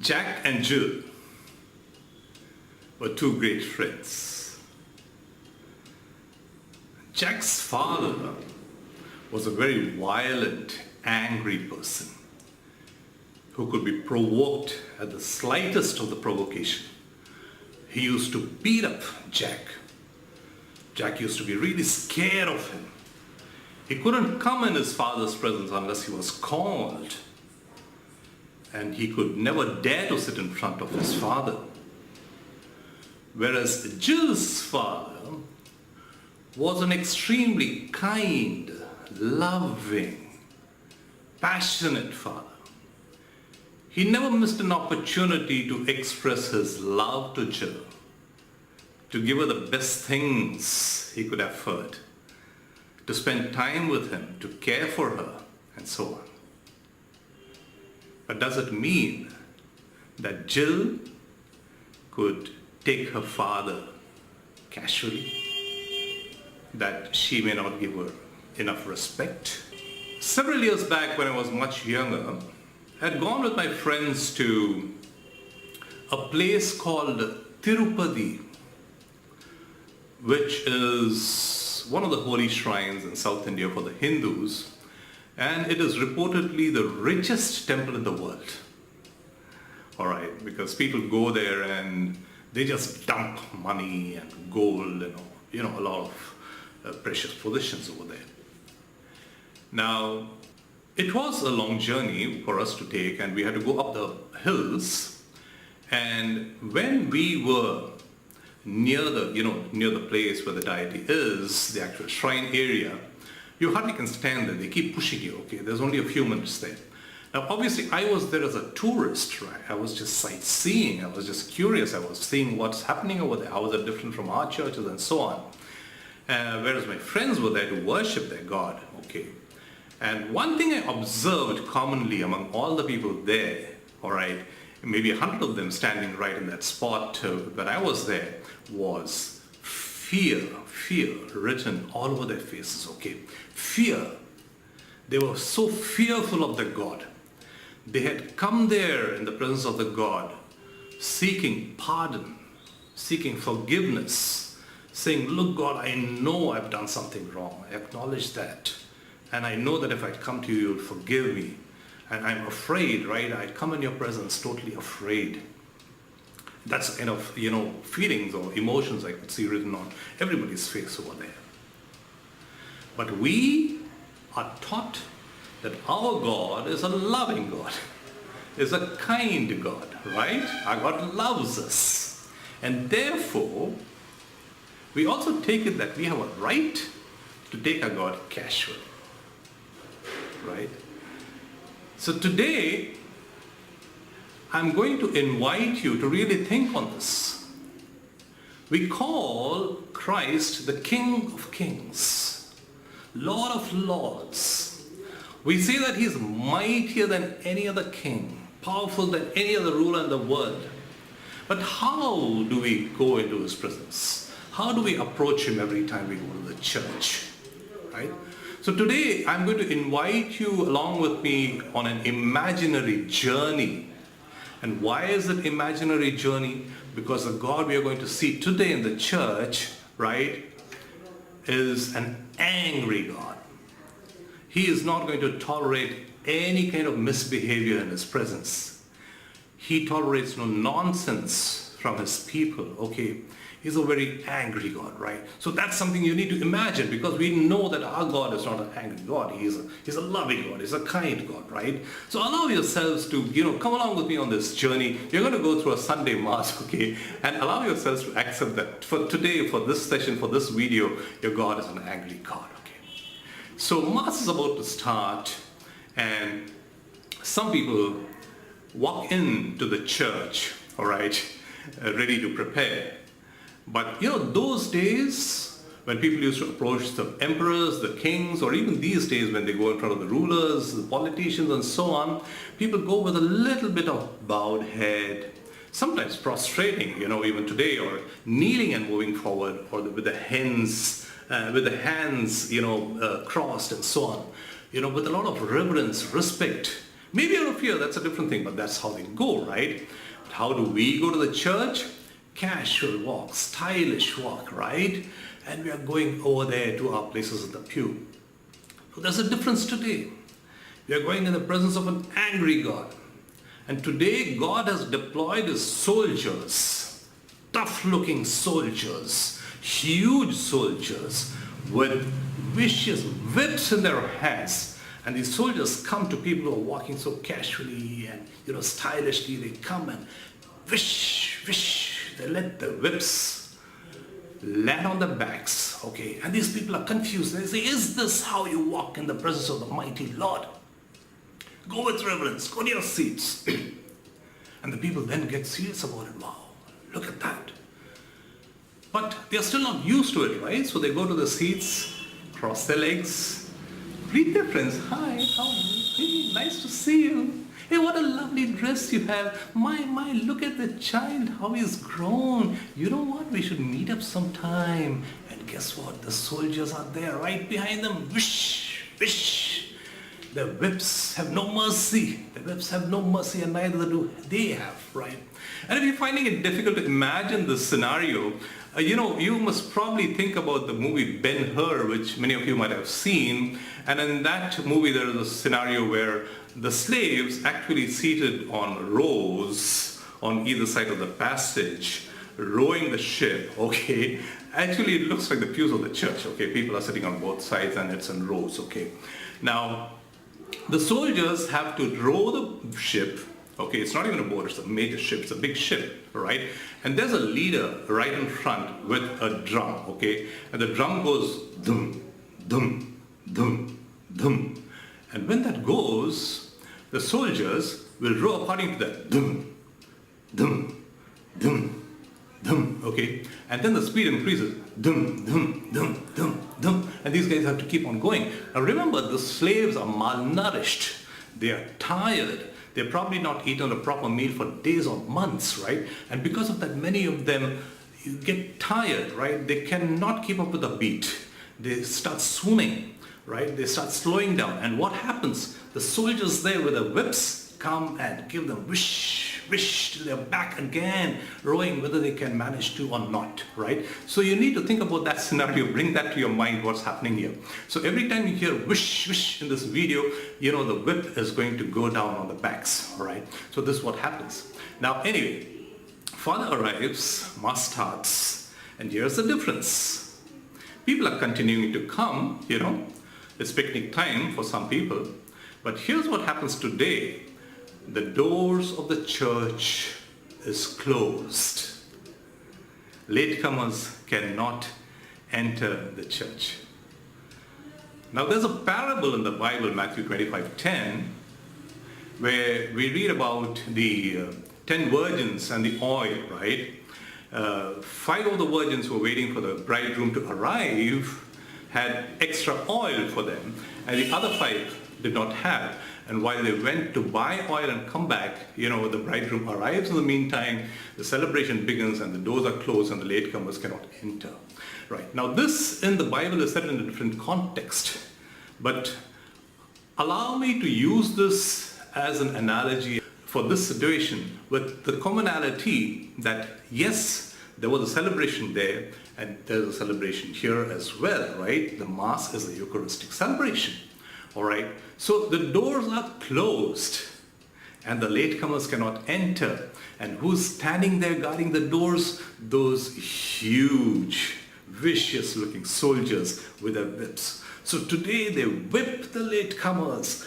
Jack and Jill were two great friends. Jack's father was a very violent, angry person who could be provoked at the slightest of the provocation. He used to beat up Jack. Jack used to be really scared of him. He couldn't come in his father's presence unless he was called. And he could never dare to sit in front of his father. Whereas Jill's father was an extremely kind, loving, passionate father. He never missed an opportunity to express his love to Jill, to give her the best things he could afford, to spend time with him, to care for her, and so on. But does it mean that Jill could take her father casually? That she may not give her enough respect? Several years back, when I was much younger, I had gone with my friends to a place called Tirupati, which is one of the holy shrines in South India for the Hindus, and it is reportedly the richest temple in the world. All right, because people go there and they just dump money and gold and a lot of precious possessions over there. Now, it was a long journey for us to take, and we had to go up the hills. And when we were near the place where the deity is, the actual shrine area, you hardly can stand there. They keep pushing you, okay? There's only a few minutes there. Now, obviously, I was there as a tourist, right? I was just sightseeing. I was just curious. I was seeing what's happening over there. How is it different from our churches and so on. Whereas my friends were there to worship their God, okay? And one thing I observed commonly among all the people there, all right, maybe 100 of them standing right in that spot when I was there, was fear written all over their faces, okay? Fear. They were so fearful of their God. They had come there in the presence of the God, seeking pardon, seeking forgiveness, saying, look, God, I know I've done something wrong. I acknowledge that. And I know that if I come to you, you'll forgive me. And I'm afraid, right? I come in your presence totally afraid. That's the kind of, feelings or emotions I could see written on everybody's face over there. But we are taught that our God is a loving God, is a kind God, right? Our God loves us. And therefore, we also take it that we have a right to take our God casually, right? So today, I'm going to invite you to really think on this. We call Christ the King of Kings, Lord of Lords. We say that he's mightier than any other king, powerful than any other ruler in the world. But how do we go into his presence? How do we approach him every time we go to the church, right? So today I'm going to invite you along with me on an imaginary journey. And why is it imaginary journey? Because the God we are going to see today in the church, right, is an angry God. He is not going to tolerate any kind of misbehavior in his presence. He tolerates no nonsense from his people, okay? He's a very angry God, right? So that's something you need to imagine, because we know that our God is not an angry God. He's a loving God. He's a kind God, right? So allow yourselves to, come along with me on this journey. You're going to go through a Sunday Mass, okay? And allow yourselves to accept that for today, for this session, for this video, your God is an angry God, okay? So Mass is about to start, and some people walk into the church, all right, ready to prepare. But those days when people used to approach the emperors, the kings, or even these days when they go in front of the rulers, the politicians and so on, people go with a little bit of bowed head, sometimes prostrating, even today, or kneeling and moving forward, or with the hands, crossed and so on, with a lot of reverence, respect Maybe out of fear, that's a different thing, but that's how they go, right? But how do we go to the church? Casual walk, stylish walk, right? And we are going over there to our places in the pew. So there's a difference today. We are going in the presence of an angry God. And today God has deployed his soldiers, tough-looking soldiers, huge soldiers with vicious whips in their hands. And these soldiers come to people who are walking so casually and stylishly. They come and wish, wish. They let the whips land on their backs. Okay, and these people are confused. They say, "Is this how you walk in the presence of the mighty Lord? Go with reverence. Go to your seats." And the people then get serious about it. Wow, look at that. But they are still not used to it, right? So they go to the seats, cross their legs, greet their friends. "Hi, how are you? Hey, nice to see you. Hey, what a lovely dress you have. My, look at the child, how he's grown. You know what? We should meet up sometime." And guess what? The soldiers are there right behind them. Wish, wish. The whips have no mercy. The whips have no mercy, and neither do they have, right? And if you're finding it difficult to imagine this scenario, you must probably think about the movie Ben-Hur, which many of you might have seen. And in that movie, there is a scenario where the slaves actually seated on rows on either side of the passage, rowing the ship, okay? Actually, it looks like the pews of the church, okay? People are sitting on both sides and it's in rows, okay? Now, the soldiers have to row the ship. Okay, it's not even a boat, it's a major ship, it's a big ship, right? And there's a leader right in front with a drum, okay? And the drum goes dum, dum, dum, dum. And when that goes, the soldiers will row according to that dum, dum, dum, dum, okay? And then the speed increases, dum, dum, dum, dum, dum. And these guys have to keep on going. Now remember, the slaves are malnourished. They are tired. They've probably not eaten a proper meal for days or months, right? And because of that, many of them get tired, right? They cannot keep up with the beat. They start swooning, right? They start slowing down. And what happens? The soldiers there with the whips come and give them wish, wish till they're back again, rowing whether they can manage to or not, right? So you need to think about that scenario, bring that to your mind, what's happening here. So every time you hear wish, wish in this video, the whip is going to go down on the backs, all right? So this is what happens. Now anyway, Father arrives, Mass starts, and here's the difference. People are continuing to come, it's picnic time for some people, but here's what happens today. The doors of the church is closed. Latecomers cannot enter the church. Now there's a parable in the Bible, Matthew 25:10, where we read about the 10 virgins and the oil, right? 5 of the virgins who were waiting for the bridegroom to arrive had extra oil for them, and the other 5 did not have. And while they went to buy oil and come back, the bridegroom arrives in the meantime, the celebration begins and the doors are closed and the latecomers cannot enter. Right. Now this in the Bible is set in a different context, but allow me to use this as an analogy for this situation with the commonality that yes, there was a celebration there and there's a celebration here as well, right? The Mass is a Eucharistic celebration. All right, so the doors are closed and the latecomers cannot enter. And who's standing there guarding the doors? Those huge, vicious looking soldiers with their whips. So today they whip the latecomers,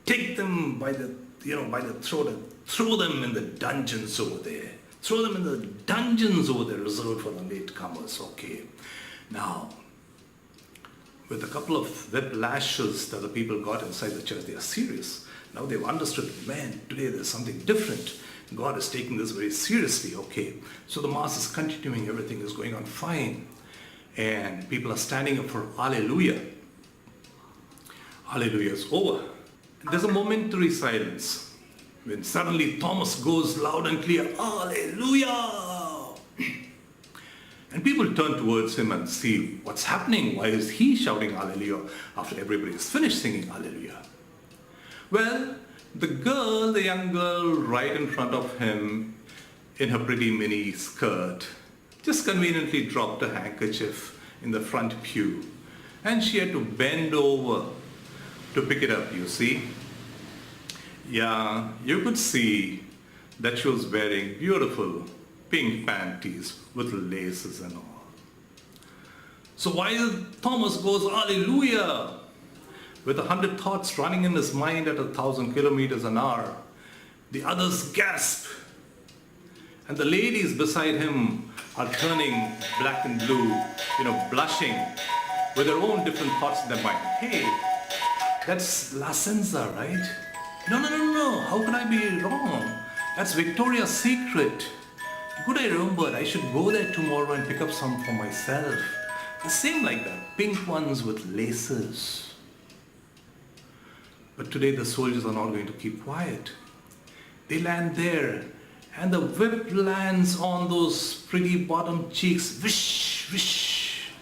take them by the throat and throw them in the dungeons over there. Throw them in the dungeons over there reserved for the latecomers, okay. Now, with a couple of whip lashes that the people got inside the church, they are serious. Now they've understood, man, today there's something different. God is taking this very seriously, okay. So the Mass is continuing, everything is going on fine. And people are standing up for Alleluia. Alleluia is over. And there's a momentary silence when suddenly Thomas goes loud and clear, Alleluia! And people turn towards him and see what's happening. Why is he shouting Alleluia after everybody is finished singing Alleluia? Well, The young girl right in front of him in her pretty mini skirt just conveniently dropped a handkerchief in the front pew and she had to bend over to pick it up, you see. Yeah, you could see that she was wearing beautiful pink panties with laces and all. So while Thomas goes, "Hallelujah," with 100 thoughts running in his mind at 1,000 kilometers an hour, the others gasp. And the ladies beside him are turning black and blue, blushing with their own different thoughts in their mind. Hey, that's La Senza, right? No. How could I be wrong? That's Victoria's Secret. Good, I remembered. I should go there tomorrow and pick up some for myself. The same like that, pink ones with laces. But today the soldiers are not going to keep quiet. They land there and the whip lands on those pretty bottom cheeks. Wish, wish.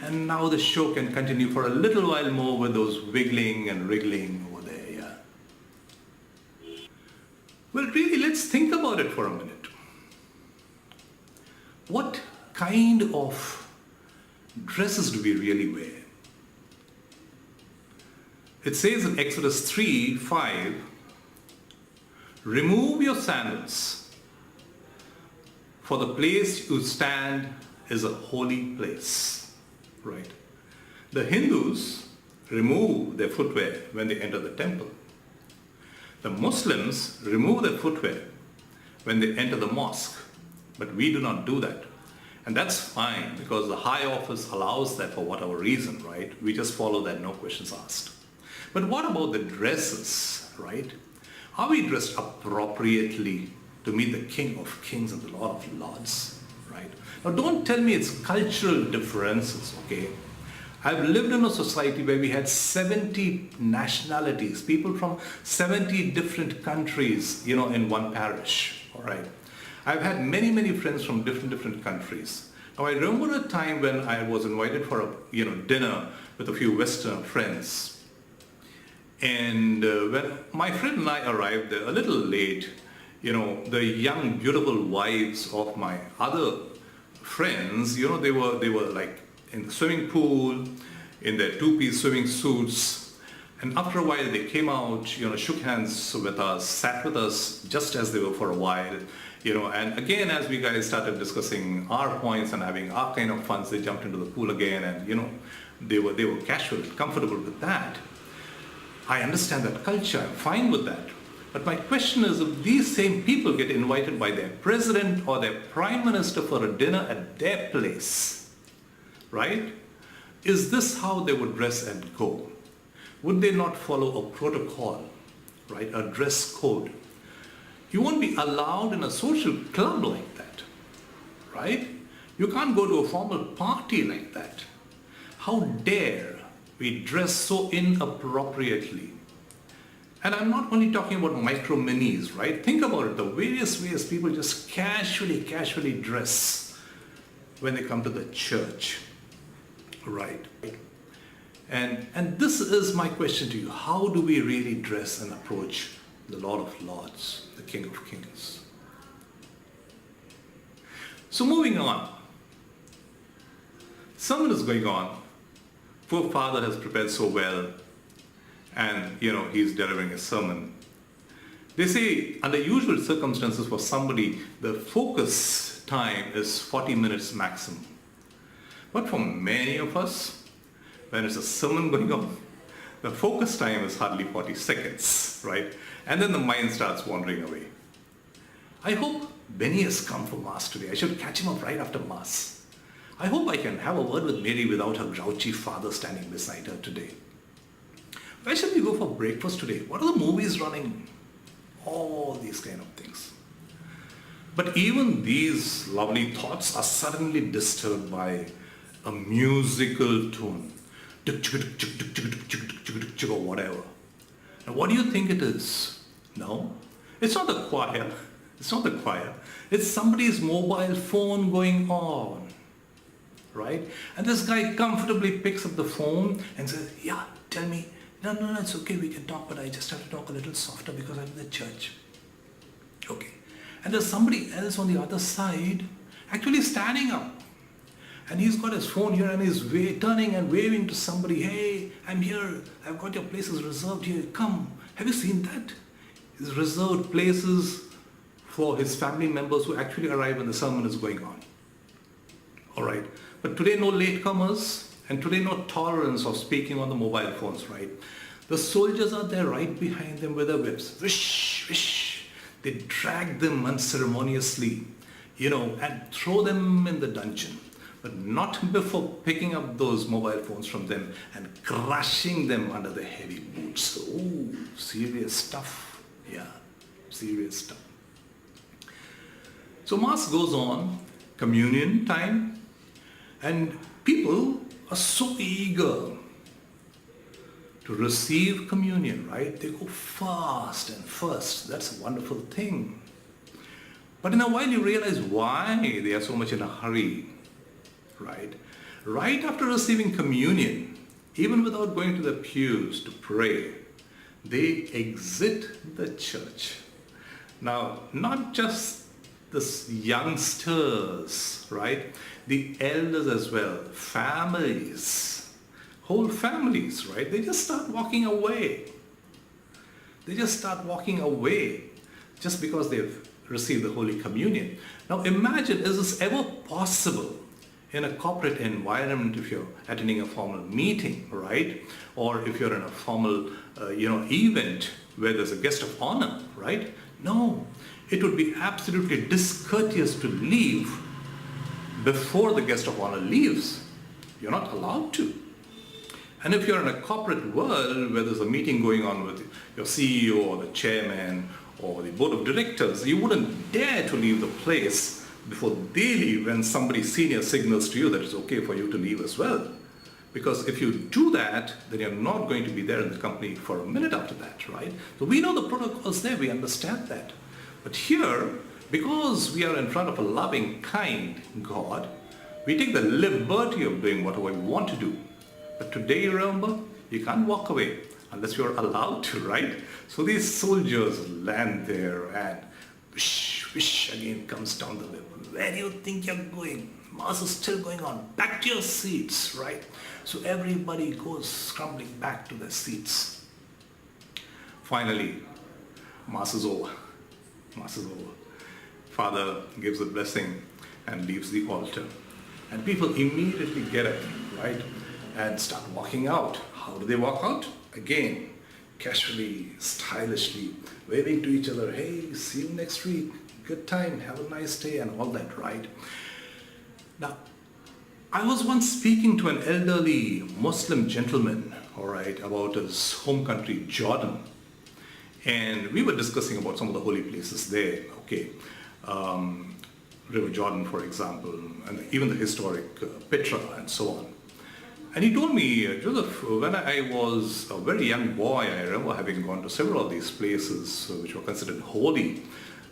And now the show can continue for a little while more with those wiggling and wriggling over there, yeah. Well, really, let's think about it for a minute. What kind of dresses do we really wear? It says in Exodus 3:5, "Remove your sandals, for the place you stand is a holy place." Right? The Hindus remove their footwear when they enter the temple. The Muslims remove their footwear when they enter the mosque, but we do not do that. And that's fine because the high office allows that for whatever reason, right? We just follow that, no questions asked. But what about the dresses, right? Are we dressed appropriately to meet the King of Kings and the Lord of Lords, right? Now don't tell me it's cultural differences, okay? I've lived in a society where we had 70 nationalities, people from 70 different countries, in one parish, all right? I've had many friends from different countries. Now I remember a time when I was invited for a dinner with a few Western friends. And when my friend and I arrived there a little late, the young beautiful wives of my other friends, they were like in the swimming pool, in their two-piece swimming suits. And after a while they came out, shook hands with us, sat with us just as they were for a while. And again, as we guys started discussing our points and having our kind of funs, they jumped into the pool again and, they were casual and comfortable with that. I understand that culture, I'm fine with that. But my question is, if these same people get invited by their president or their prime minister for a dinner at their place, right? Is this how they would dress and go? Would they not follow a protocol, right? A dress code? You won't be allowed in a social club like that, right? You can't go to a formal party like that. How dare we dress so inappropriately? And I'm not only talking about micro minis, right? Think about it, the various ways people just casually dress when they come to the church, right? And this is my question to you. How do we really dress and approach the Lord of Lords, the King of Kings? So moving on. Sermon is going on. Poor father has prepared so well and, he's delivering a sermon. They say under usual circumstances for somebody, the focus time is 40 minutes maximum. But for many of us, when it's a sermon going on, the focus time is hardly 40 seconds, right? And then the mind starts wandering away. I hope Benny has come for Mass today. I should catch him up right after Mass. I hope I can have a word with Mary without her grouchy father standing beside her today. Where should we go for breakfast today? What are the movies running? All these kind of things. But even these lovely thoughts are suddenly disturbed by a musical tone. Or whatever. Now what do you think it is? No? It's not the choir. It's not the choir. It's somebody's mobile phone going on. Right? And this guy comfortably picks up the phone and says, "Yeah, tell me, No, it's okay, we can talk, but I just have to talk a little softer because I'm in the church. Okay. And there's somebody else on the other side actually standing up. And he's got his phone here and he's turning and waving to somebody, hey, I'm here, I've got your places reserved here, come. Have you seen that? He's reserved places for his family members who actually arrive when the sermon is going on. All right. But today no latecomers, and today no tolerance of speaking on the mobile phones, right? The soldiers are there right behind them with their whips. Wish, wish. They drag them unceremoniously, and throw them in the dungeon. But not before picking up those mobile phones from them and crushing them under the heavy boots. Oh, serious stuff. Yeah, serious stuff. So Mass goes on, communion time, and people are so eager to receive communion, right? They go fast and first. That's a wonderful thing. But in a while you realize why they are so much in a hurry. Right after receiving communion, even without going to the pews to pray, they exit the church. Now, not just the youngsters, right? The elders as well, families, whole families, right? They just start walking away. They just start walking away just because they've received the Holy Communion. Now imagine, is this ever possible in a corporate environment if you're attending a formal meeting, right? Or if you're in a formal, event where there's a guest of honor, right? No, it would be absolutely discourteous to leave before the guest of honor leaves. You're not allowed to. And if you're in a corporate world where there's a meeting going on with your CEO or the chairman or the board of directors, you wouldn't dare to leave the place before they leave when somebody senior signals to you that it's okay for you to leave as well. Because if you do that, then you're not going to be there in the company for a minute after that, right? So we know the protocols there, we understand that. But here, because we are in front of a loving, kind God, we take the liberty of doing whatever we want to do. But today, remember, you can't walk away unless you're allowed to, right? So these soldiers land there and wish, wish again comes down the whip. Where do you think you're going? Mass is still going on. Back to your seats, right? So everybody goes scrambling back to their seats. Finally, Mass is over. Mass is over. Father gives a blessing and leaves the altar. And people immediately get up, right? And start walking out. How do they walk out? Again, casually, stylishly, waving to each other, hey, see you next week, good time, have a nice day, and all that, right? Now, I was once speaking to an elderly Muslim gentleman, all right, about his home country, Jordan. And we were discussing about some of the holy places there, okay. River Jordan, for example, and even the historic Petra and so on. And he told me, Joseph, when I was a very young boy, I remember having gone to several of these places which were considered holy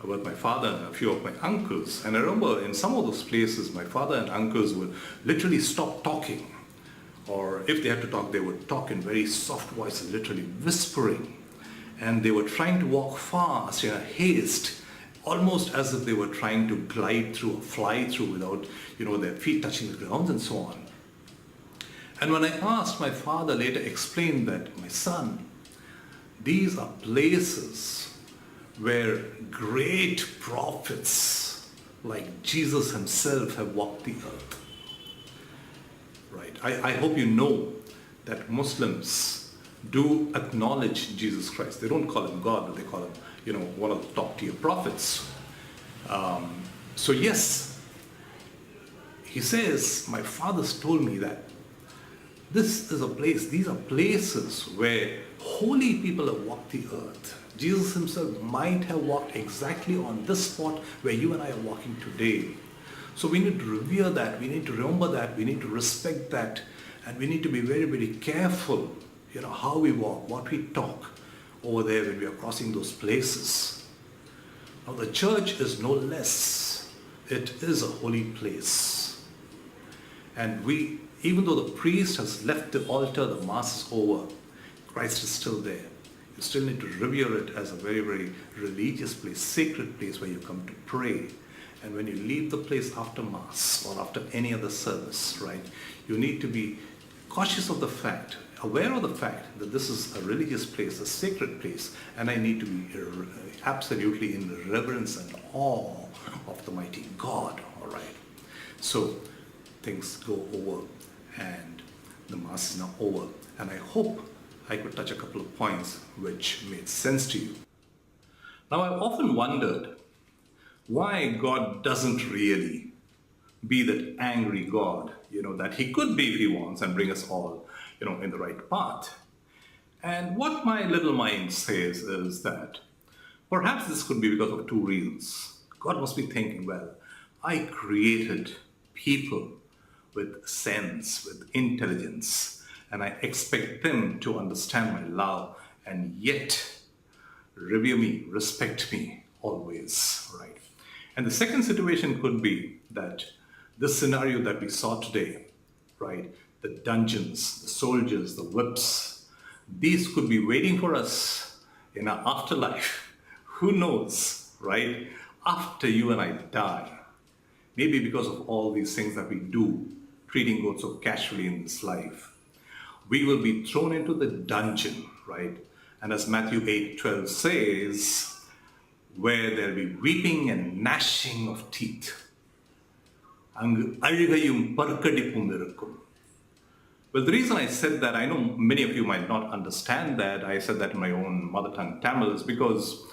with my father and a few of my uncles. And I remember in some of those places, my father and uncles would literally stop talking. Or if they had to talk, they would talk in very soft voices, literally whispering. And they were trying to walk fast in a haste, almost as if they were trying to glide through or fly through without, their feet touching the ground and so on. And when I asked, my father later explained that, my son, these are places where great prophets like Jesus himself have walked the earth. Right? I hope you know that Muslims do acknowledge Jesus Christ. They don't call him God, but they call him, one of the top tier prophets. So yes, he says, my father's told me that this is a place, these are places where holy people have walked the earth. Jesus himself might have walked exactly on this spot where you and I are walking today. So we need to revere that, we need to remember that, we need to respect that, and we need to be very, very careful, how we walk, what we talk over there when we are crossing those places. Now the church is no less. It is a holy place. And even though the priest has left the altar, the Mass is over, Christ is still there. You still need to revere it as a very, very religious place, sacred place where you come to pray. And when you leave the place after Mass or after any other service, right, you need to be cautious of the fact, aware of the fact that this is a religious place, a sacred place, and I need to be absolutely in reverence and awe of the mighty God, all right? So things go over and the Mass is now over. And I hope I could touch a couple of points which made sense to you. Now, I've often wondered why God doesn't really be that angry God, that he could be if he wants and bring us all, in the right path. And what my little mind says is that perhaps this could be because of two reasons. God must be thinking, well, I created people with sense, with intelligence, and I expect them to understand my love and yet revere me, respect me always, right? And the second situation could be that this scenario that we saw today, right? The dungeons, the soldiers, the whips, these could be waiting for us in our afterlife. Who knows, right? After you and I die. Maybe because of all these things that we do, treating God so casually in this life. We will be thrown into the dungeon, right? And as Matthew 8:12 says, where there'll be weeping and gnashing of teeth. Well, the reason I said that, I know many of you might not understand that, I said that in my own mother tongue Tamil, is because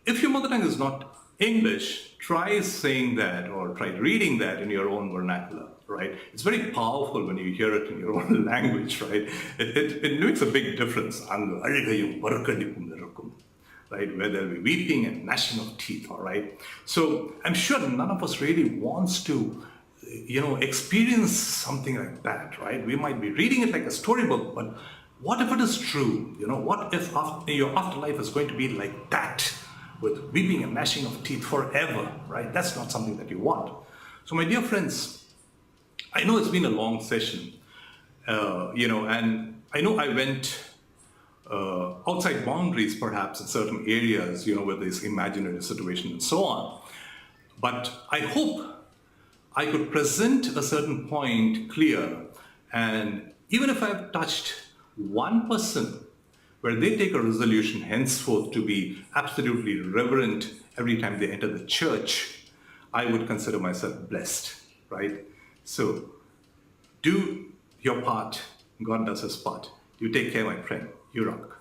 if your mother tongue is not English, try saying that or try reading that in your own vernacular, right? It's very powerful when you hear it in your own language, right? It makes a big difference. Right, where there'll be weeping and gnashing of teeth, all right? So I'm sure none of us really wants to, experience something like that, right? We might be reading it like a storybook, but what if it is true? What if your afterlife is going to be like that, with weeping and gnashing of teeth forever, right? That's not something that you want. So my dear friends, I know it's been a long session, and I know I went outside boundaries perhaps in certain areas, with this imaginary situation and so on. But I hope I could present a certain point clear, and even if I've touched one person where they take a resolution henceforth to be absolutely reverent every time they enter the church, I would consider myself blessed, right? So do your part, God does his part. You take care, my friend. You rock.